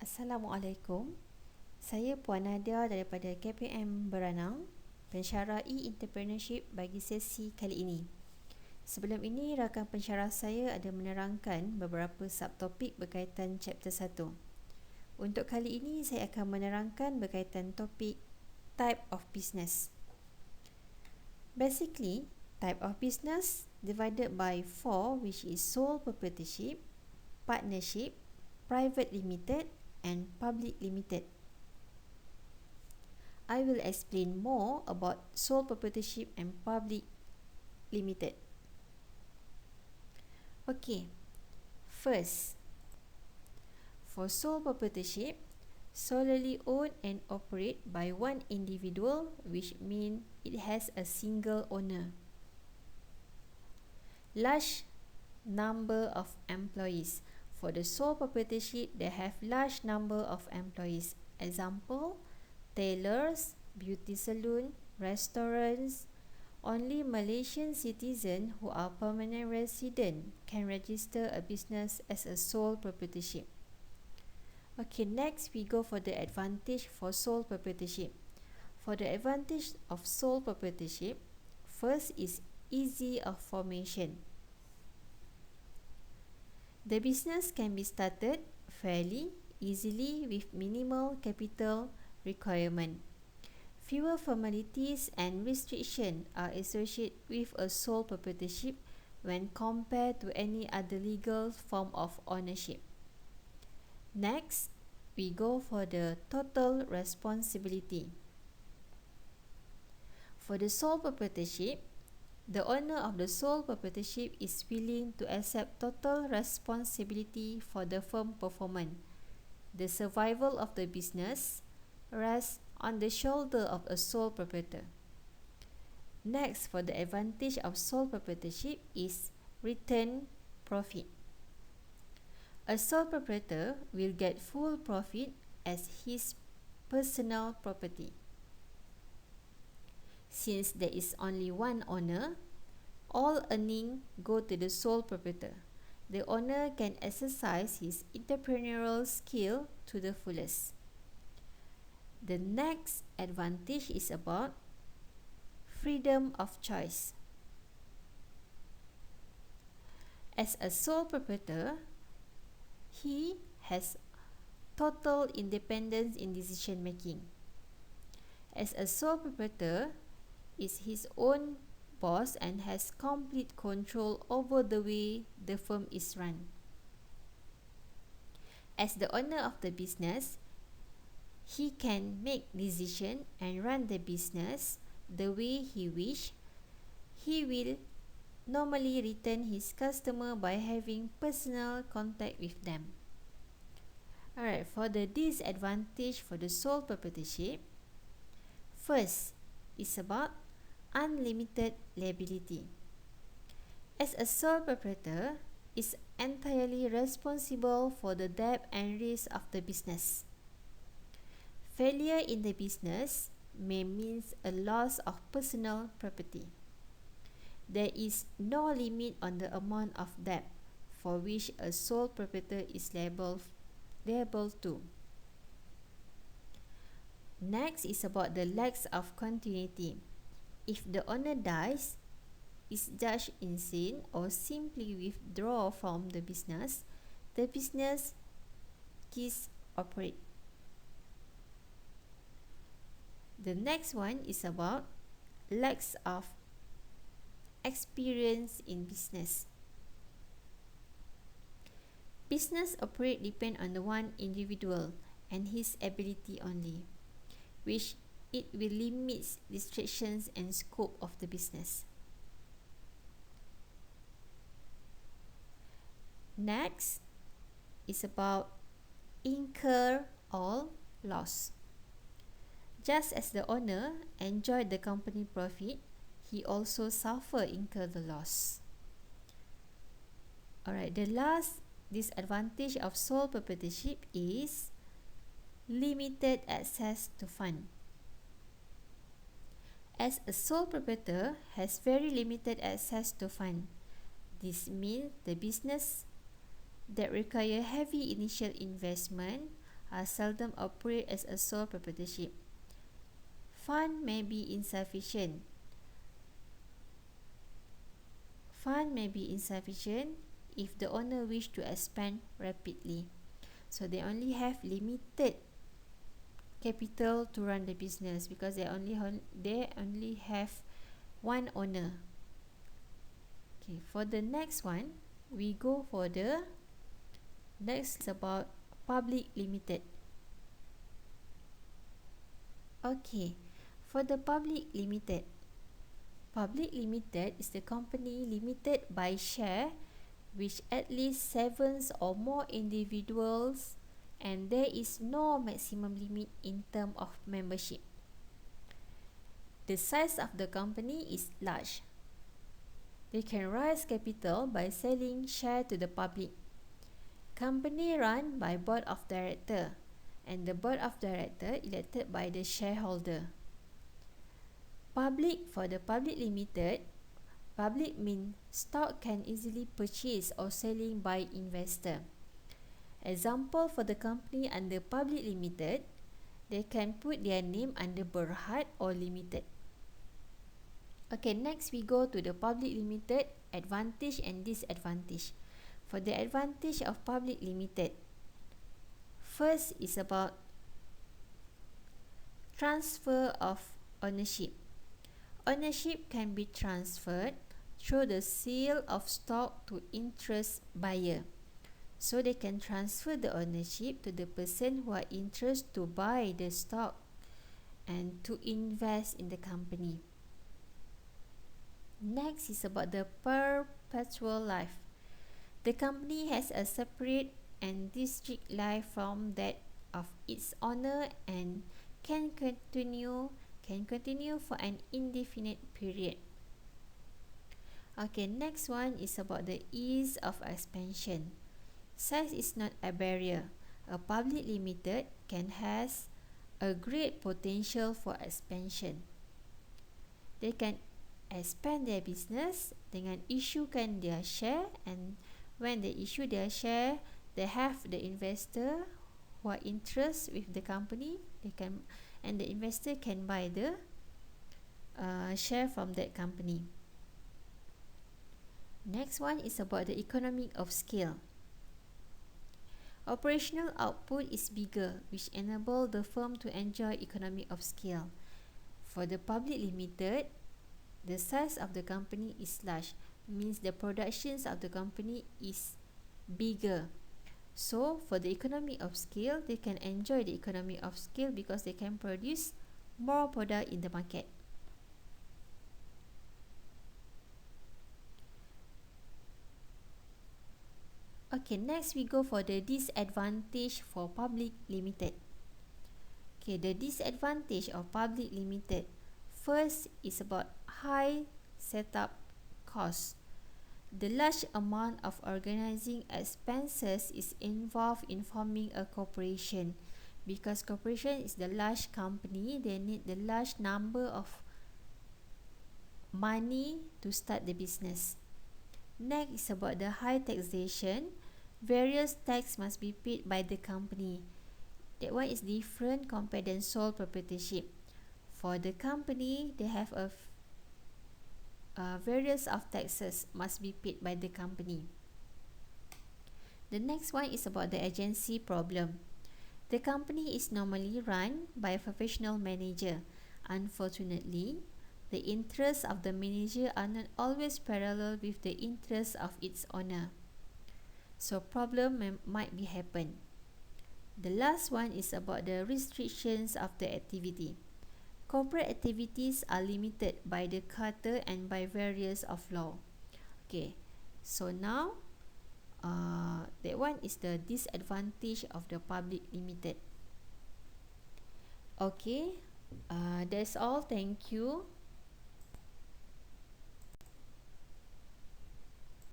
Assalamualaikum. Saya Puan Nadia daripada KPM Beranang, pensyarah E-entrepreneurship bagi sesi kali ini. Sebelum ini, rakan pensyarah saya ada menerangkan beberapa subtopik berkaitan chapter 1. Untuk kali ini, saya akan menerangkan berkaitan topik type of business. Basically, type of business divided by 4, which is sole proprietorship, partnership, private limited and public limited. I will explain more about sole proprietorship and public limited. Okay, first, for sole proprietorship, solely owned and operate by one individual, which means it has a single owner. Large number of employees. For the sole proprietorship, they have large number of employees. Example, tailors, beauty salon, restaurants. Only Malaysian citizens who are permanent resident can register a business as a sole proprietorship. Okay, next we go for the advantage for sole proprietorship. For the advantage of sole proprietorship, first is easy of formation. The business can be started fairly easily with minimal capital requirement. Fewer formalities and restrictions are associated with a sole proprietorship when compared to any other legal form of ownership. Next, we go for the total responsibility. For the sole proprietorship, the owner of the sole proprietorship is willing to accept total responsibility for the firm performance. The survival of the business rests on the shoulder of a sole proprietor. Next, for the advantage of sole proprietorship is return profit. A sole proprietor will get full profit as his personal property. Since there is only one owner, all earnings go to the sole proprietor. The owner can exercise his entrepreneurial skill to the fullest. The next advantage is about freedom of choice. As a sole proprietor, he has total independence in decision making. As a sole proprietor, is his own boss and has complete control over the way the firm is run. As the owner of the business, he can make decision and run the business the way he wish. He will normally return his customer by having personal contact with them. Alright, for the disadvantage for the sole proprietorship, first is about unlimited liability. As a sole proprietor, is entirely responsible for the debt and risk of the business. Failure in the business may mean a loss of personal property. There is no limit on the amount of debt for which a sole proprietor is liable to. Next is about the lack of continuity. If the owner dies, is judged insane or simply withdraw from the business ceases operate. The next one is about lack of experience in business. Business operate depend on the one individual and his ability only, which it will limit restrictions and scope of the business. Next is about incur all loss. Just as the owner enjoyed the company profit, he also incur the loss. Alright, the last disadvantage of sole proprietorship is limited access to fund. As a sole proprietor has very limited access to fund. This means the business that require heavy initial investment seldom operate as a sole proprietorship. Fund may be insufficient. Fund may be insufficient if the owner wish to expand rapidly. So they only have limited capital to run the business because they only have one owner. Okay, for the next one, we go for the next is about public limited. Okay, for the public limited is the company limited by share which at least 7 or more individuals, and there is no maximum limit in terms of membership. The size of the company is large. They can raise capital by selling share to the public. Company run by board of director, and the board of director elected by the shareholder. Public, for the public limited, public means stock can easily purchase or selling by investor. Example for the company under public limited, they can put their name under Berhad or limited. Okay, next we go to the public limited advantage and disadvantage. For the advantage of public limited, first is about transfer of ownership. Ownership can be transferred through the sale of stock to interest buyer. So they can transfer the ownership to the person who are interested to buy the stock and to invest in the company. Next is about the perpetual life. The company has a separate and distinct life from that of its owner and can continue for an indefinite period. Okay, next one is about the ease of expansion. Size is not a barrier. A public limited can has a great potential for expansion. They can expand their business dengan issuekan their share, and when they issue their share, they have the investor who are interested with the company. And the investor can buy the share from that company. Next one is about the economy of scale. Operational output is bigger, which enable the firm to enjoy economy of scale. For the public limited, the size of the company is large, means the productions of the company is bigger. So for the economy of scale, they can enjoy the economy of scale because they can produce more product in the market. Okay, next we go for the disadvantage for public limited. Okay, the disadvantage of public limited. First is about high setup cost. The large amount of organizing expenses is involved in forming a corporation. Because corporation is the large company, they need the large number of money to start the business. Next is about the high taxation. Various tax must be paid by the company. That one is different compared than sole proprietorship. For the company, they have various of taxes must be paid by the company. The next one is about the agency problem. The company is normally run by a professional manager. Unfortunately, the interests of the manager are not always parallel with the interests of its owner. So problem might be happen. The last one is about the restrictions of the activity. Corporate activities are limited by the Charter and by various of law. Okay, so now that one is the disadvantage of the public limited. Okay, that's all. Thank you.